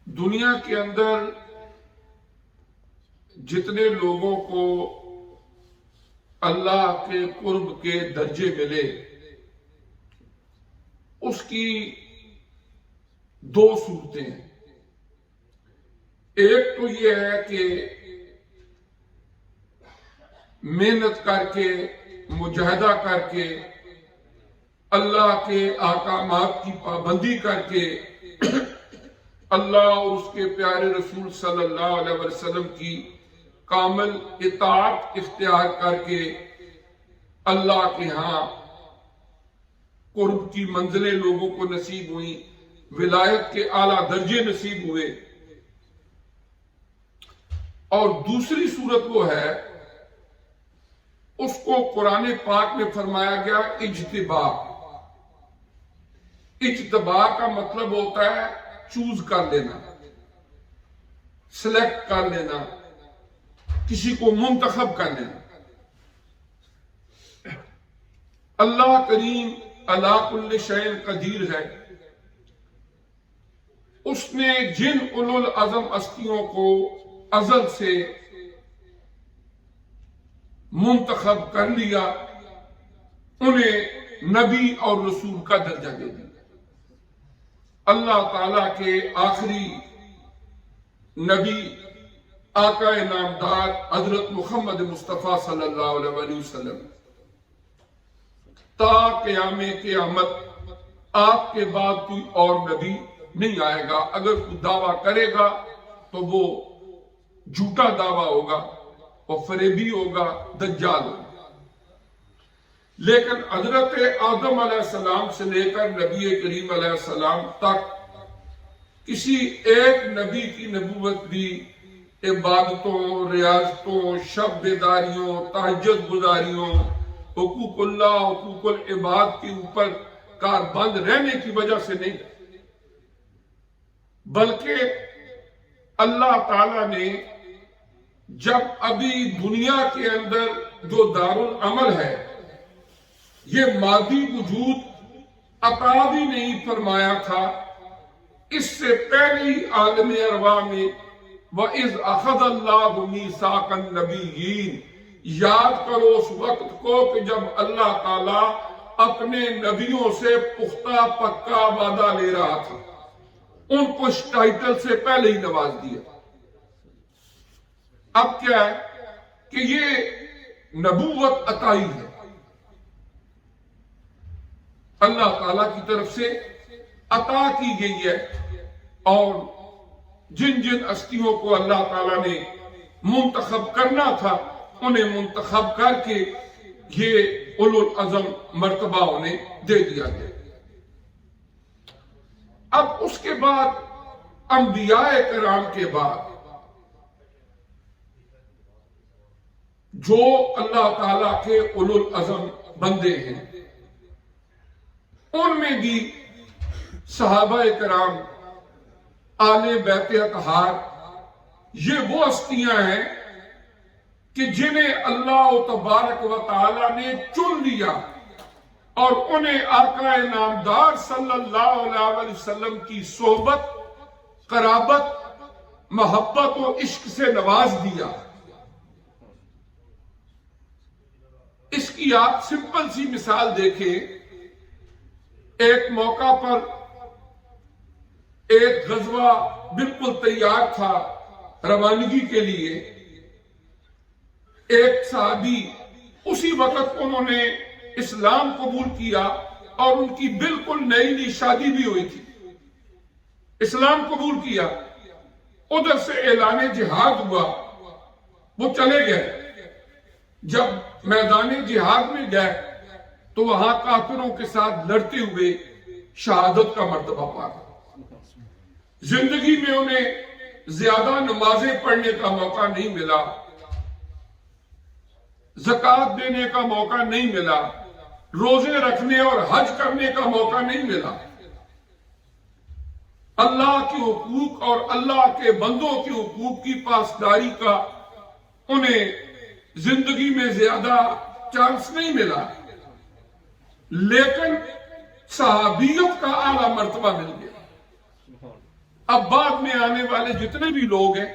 دنیا کے اندر جتنے لوگوں کو اللہ کے قرب کے درجے ملے اس کی دو صورتیں ہیں۔ ایک تو یہ ہے کہ محنت کر کے مجاہدہ کر کے اللہ کے احکامات کی پابندی کر کے اللہ اور اس کے پیارے رسول صلی اللہ علیہ وسلم کی کامل اطاعت اختیار کر کے اللہ کے ہاں قرب کی منزلیں لوگوں کو نصیب ہوئیں، ولایت کے اعلیٰ درجے نصیب ہوئے۔ اور دوسری صورت وہ ہے، اس کو قرآن پاک میں فرمایا گیا اجتباء۔ اجتباء کا مطلب ہوتا ہے چوز کر لینا، سلیکٹ کر لینا، کسی کو منتخب کر لینا۔ اللہ کریم علی کل شیء قدیر ہے، اس نے جن اولو العزم ہستیوں کو ازل سے منتخب کر لیا انہیں نبی اور رسول کا درجہ دے دیا۔ اللہ تعالی کے آخری نبی آقا نامدار حضرت محمد مصطفیٰ صلی اللہ علیہ وسلم تا قیام قیامت آپ کے بعد کوئی اور نبی نہیں آئے گا۔ اگر کوئی دعویٰ کرے گا تو وہ جھوٹا دعویٰ ہوگا اور فریبی ہوگا، دجال ہوگا۔ لیکن حضرت آدم علیہ السلام سے لے کر نبی کریم علیہ السلام تک کسی ایک نبی کی نبوت بھی عبادتوں، ریاضتوں، شب بیداریوں، تہجد گزاریوں، حقوق اللہ، حقوق العباد کے اوپر کاربند رہنے کی وجہ سے نہیں، بلکہ اللہ تعالی نے جب ابھی دنیا کے اندر جو دارالعمل ہے یہ مادی وجود عطا بھی نہیں فرمایا تھا، اس سے پہلی عالم ارواح میں وَإِذْ أَخَذَ اللَّهُ مِيثَاقَ النَّبِيِّينَ، یاد کرو اس وقت کو کہ جب اللہ تعالیٰ اپنے نبیوں سے پختہ پکا وعدہ لے رہا تھا، ان کو اس ٹائٹل سے پہلے ہی نواز دیا۔ اب کیا ہے کہ یہ نبوت عطائی ہے، اللہ تعالیٰ کی طرف سے عطا کی گئی ہے، اور جن جن ہستیوں کو اللہ تعالیٰ نے منتخب کرنا تھا انہیں منتخب کر کے یہ اولو العزم مرتبہ انہیں دے دیا گیا۔ اب اس کے بعد انبیاء کرام کے بعد جو اللہ تعالیٰ کے اولو العزم بندے ہیں ان میں بھی صحابہ کرام، آل بیت اطہار، یہ وہ ہستیاں ہیں کہ جنہیں اللہ تبارک و تعالی نے چن لیا اور انہیں آقا نامدار صلی اللہ علیہ وسلم کی صحبت، قرابت، محبت و عشق سے نواز دیا۔ اس کی آپ سمپل سی مثال دیکھیں، ایک موقع پر ایک غزوہ بالکل تیار تھا روانگی کے لیے، ایک صحابی اسی وقت انہوں نے اسلام قبول کیا اور ان کی بالکل نئی نئی شادی بھی ہوئی تھی، اسلام قبول کیا، ادھر سے اعلان جہاد ہوا، وہ چلے گئے، جب میدان جہاد میں گئے تو وہاں کافروں کے ساتھ لڑتے ہوئے شہادت کا مرتبہ پا گئے۔ زندگی میں انہیں زیادہ نمازیں پڑھنے کا موقع نہیں ملا، زکوٰۃ دینے کا موقع نہیں ملا، روزے رکھنے اور حج کرنے کا موقع نہیں ملا۔ اللہ کے حقوق اور اللہ کے بندوں کے حقوق کی پاسداری کا انہیں زندگی میں زیادہ چانس نہیں ملا، لیکن صحابیت کا اعلیٰ مرتبہ مل گیا۔ اب بعد میں آنے والے جتنے بھی لوگ ہیں،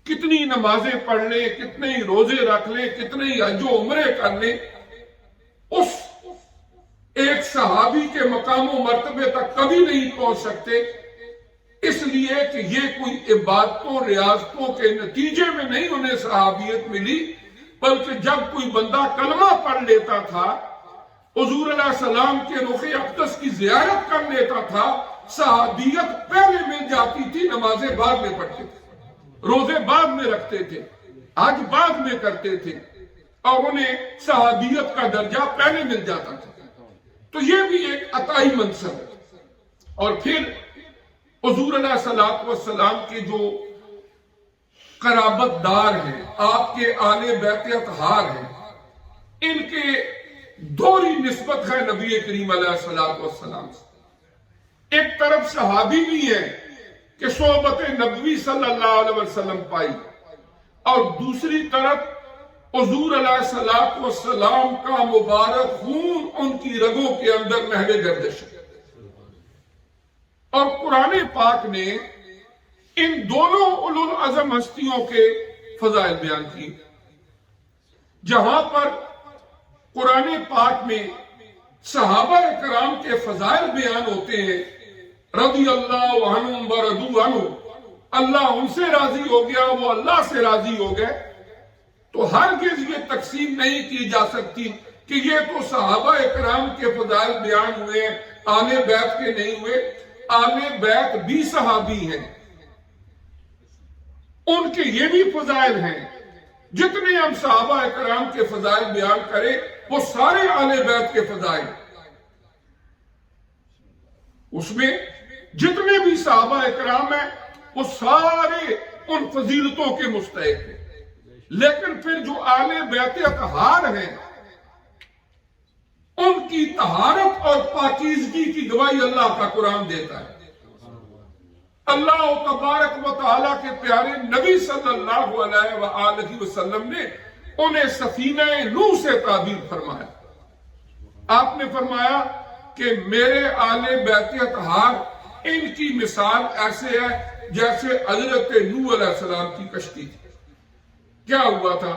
کتنی نمازیں پڑھ لیں، کتنے ہی روزے رکھ لیں، کتنے ہی حج و عمرے کر لیں، اس ایک صحابی کے مقام و مرتبے تک کبھی نہیں پہنچ سکتے، اس لیے کہ یہ کوئی عبادتوں ریاضتوں کے نتیجے میں نہیں انہیں صحابیت ملی، بلکہ جب کوئی بندہ کلمہ پڑھ لیتا تھا، حضور علیہ السلام کے رخ اقدس کی زیارت کر لیتا تھا، صحابیت پہلے مل جاتی تھی، نمازیں بعد میں پڑھتے تھے، روزے بعد میں رکھتے تھے، حج بعد میں کرتے تھے، اور انہیں صحابیت کا درجہ پہلے مل جاتا تھا۔ تو یہ بھی ایک عطائی منصب ہے۔ اور پھر حضور علیہ السلام کے جو قرابت دار ہیں، آپ کے آل بیت اطہار ہیں، ان کے دوہری نسبت ہے نبی کریم علیہ السلام سے۔ ایک طرف صحابی بھی ہیں کہ صحبت نبوی صلی اللہ علیہ وسلم پائی، اور دوسری طرف حضور علیہ السلام کا مبارک خون ان کی رگوں کے اندر نہر گردش ہے۔ اور قرآن پاک نے ان دونوں اولو العزم ہستیوں کے فضائل بیان کی۔ جہاں پر قرآن پاک میں صحابہ کرام کے فضائل بیان ہوتے ہیں، رضی اللہ عنہم ورضوا عنہ، اللہ ان سے راضی ہو گیا، وہ اللہ سے راضی ہو گئے، تو ہرگز یہ تقسیم نہیں کی جا سکتی کہ یہ تو صحابہ کرام کے فضائل بیان ہوئے ہیں، آل بیت کے نہیں ہوئے۔ آل بیت بھی صحابی ہیں، ان کے یہ بھی فضائل ہیں۔ جتنے ہم صحابہ کرام کے فضائل بیان کریں وہ سارے آل بیت کے فضائل، اس میں جتنے بھی صحابہ کرام ہیں وہ سارے ان فضیلتوں کے مستحق ہیں۔ لیکن پھر جو آل بیت اطہار ہیں، ان کی طہارت اور پاکیزگی کی گواہی اللہ کا قرآن دیتا ہے۔ اللہ تبارک و تعالیٰ کے پیارے نبی صلی اللہ علیہ وآلہ وسلم نے انہیں سفینہ نوح سے تعبیر فرمایا۔ آپ نے فرمایا کہ میرے آل بیت اطہار، ان کی مثال ایسے ہے جیسے حضرت نوح علیہ السلام کی کشتی تھی۔ کیا ہوا تھا؟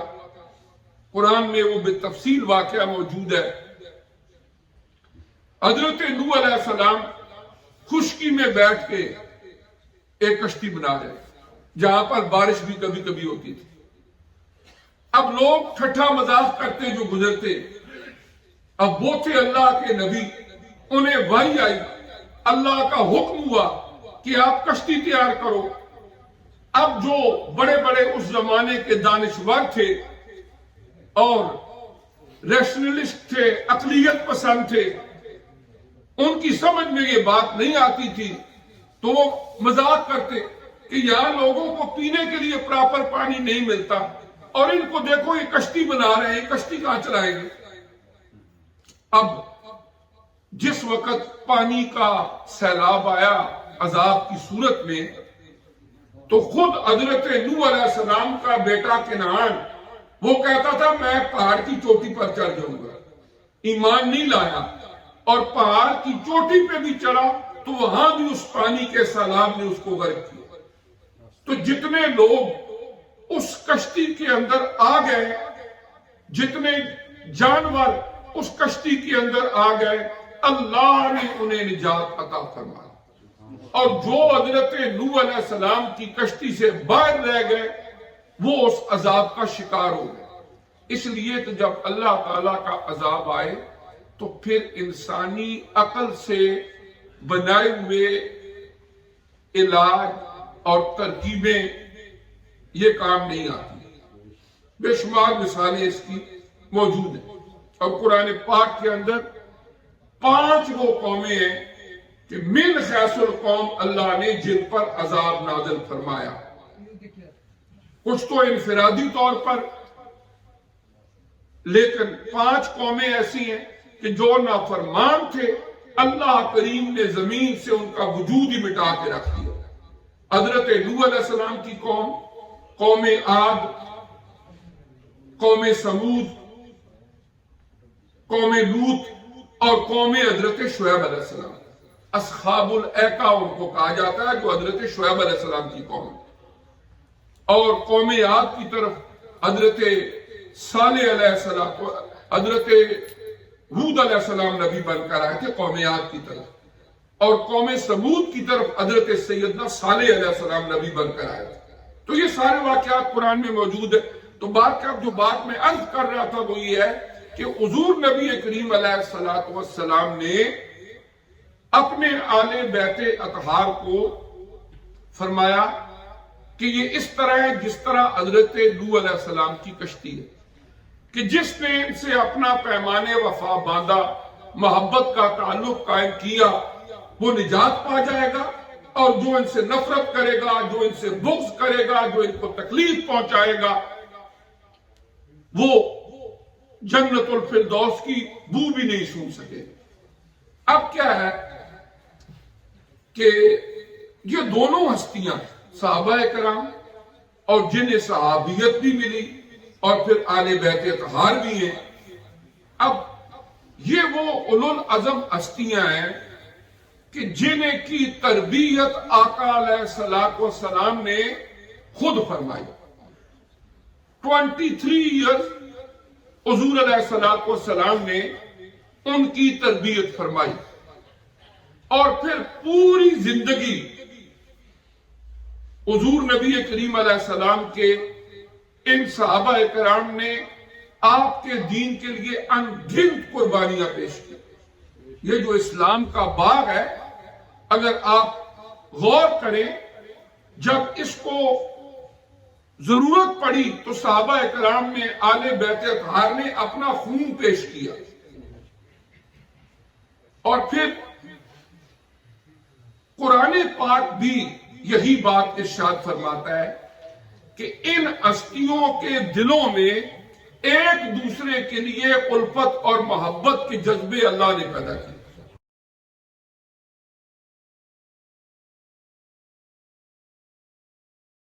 قرآن میں وہ بالتفصیل واقعہ موجود ہے۔ حضرت نوح علیہ السلام خشکی میں بیٹھ کے ایک کشتی بنا رہے، جہاں پر بارش بھی کبھی کبھی ہوتی تھی۔ اب لوگ ٹھٹھا مذاق کرتے جو گزرتے، اب وہ تھے اللہ کے نبی، انہیں وحی آئی، اللہ کا حکم ہوا کہ آپ کشتی تیار کرو۔ اب جو بڑے بڑے اس زمانے کے دانشور تھے اور ریشنلسٹ تھے، عقلیت پسند تھے، ان کی سمجھ میں یہ بات نہیں آتی تھی، تو وہ مذاق کرتے کہ یہاں لوگوں کو پینے کے لیے پراپر پانی نہیں ملتا، اور ان کو دیکھو یہ کشتی بنا رہے ہیں، کشتی کہاں چلائیں گے؟ اب جس وقت پانی کا سیلاب آیا عذاب کی صورت میں، تو خود حضرت نوح علیہ السلام کا بیٹا کنعان وہ کہتا تھا میں پہاڑ کی چوٹی پر چڑھ جاؤں گا، ایمان نہیں لایا، اور پہاڑ کی چوٹی پہ بھی چڑھا تو وہاں بھی اس پانی کے سیلاب نے اس کو غرق کیا۔ تو جتنے لوگ اس کشتی کے اندر آ گئے، جتنے جانور اس کشتی کے اندر آ گئے، اللہ نے انہیں نجات عطا فرمائی، اور جو حضرت نوح علیہ السلام کی کشتی سے باہر رہ گئے وہ اس عذاب کا شکار ہو گئے۔ اس لیے کہ جب اللہ تعالیٰ کا عذاب آئے تو پھر انسانی عقل سے بنائے ہوئے علاج اور ترکیبیں یہ کام نہیں آتی۔ بے شمار مثالیں اس کی موجود ہیں، اور قرآن پاک کے اندر 5 وہ قومیں ہیں کہ من خیس القوم اللہ نے جن پر عذاب نازل فرمایا۔ کچھ تو انفرادی طور پر، لیکن 5 قومیں ایسی ہیں کہ جو نافرمان تھے، اللہ کریم نے زمین سے ان کا وجود ہی مٹا کے رکھ دیا۔ حضرت نوح علیہ السلام کی قوم، قوم عاد، قوم سمود، قوم لوط اور قوم حضرت شعیب علیہ السلام۔ اصحاب الایکا ان کو کہا جاتا ہے، جو حضرت شعیب علیہ السلام کی قوم ہے، اور قوم عاد کی طرف حضرت صالح علیہ السلام، حضرت ہود علیہ السلام نبی بن کر آئے تھے قوم عاد کی طرف، اور قوم سمود کی طرف حضرت سیدنا صالح علیہ السلام نبی بن کر آئے تھے۔ تو یہ سارے واقعات قرآن میں موجود ہے۔ تو جو بات میں عرض کر رہا تھا وہ یہ ہے کہ حضور نبی کریم علیہ السلام نے اپنے آل بیت اطہار کو فرمایا کہ یہ اس طرح ہے جس طرح حضرت نوح علیہ السلام کی کشتی ہے، کہ جس نے ان سے اپنا پیمانے وفا باندھا، محبت کا تعلق قائم کیا، وہ نجات پا جائے گا، اور جو ان سے نفرت کرے گا، جو ان سے بغض کرے گا، جو ان کو تکلیف پہنچائے گا، وہ جنت الفردوس کی بو بھی نہیں سون سکے۔ اب کیا ہے کہ یہ دونوں ہستیاں صحابہ کرام اور جنہیں صحابیت بھی ملی اور پھر آل بیت اطہار بھی ہیں، اب یہ وہ اولو العزم ہستیاں ہیں کہ جنہیں کی تربیت آقا علیہ السلام نے خود فرمائی۔ 23 ایئرز حضور علیہ السلام نے ان کی تربیت فرمائی، اور پھر پوری زندگی حضور نبی کریم علیہ السلام کے ان صحابہ کرام نے آپ کے دین کے لیے ان گنت قربانیاں پیش کی۔ یہ جو اسلام کا باغ ہے، اگر آپ غور کریں، جب اس کو ضرورت پڑی تو صحابہ کرام نے، آل بیت اطہار نے اپنا خون پیش کیا، اور پھر قرآن پاک بھی یہی بات ارشاد فرماتا ہے کہ ان ہستیوں کے دلوں میں ایک دوسرے کے لیے الفت اور محبت کے جذبے اللہ نے پیدا کیے۔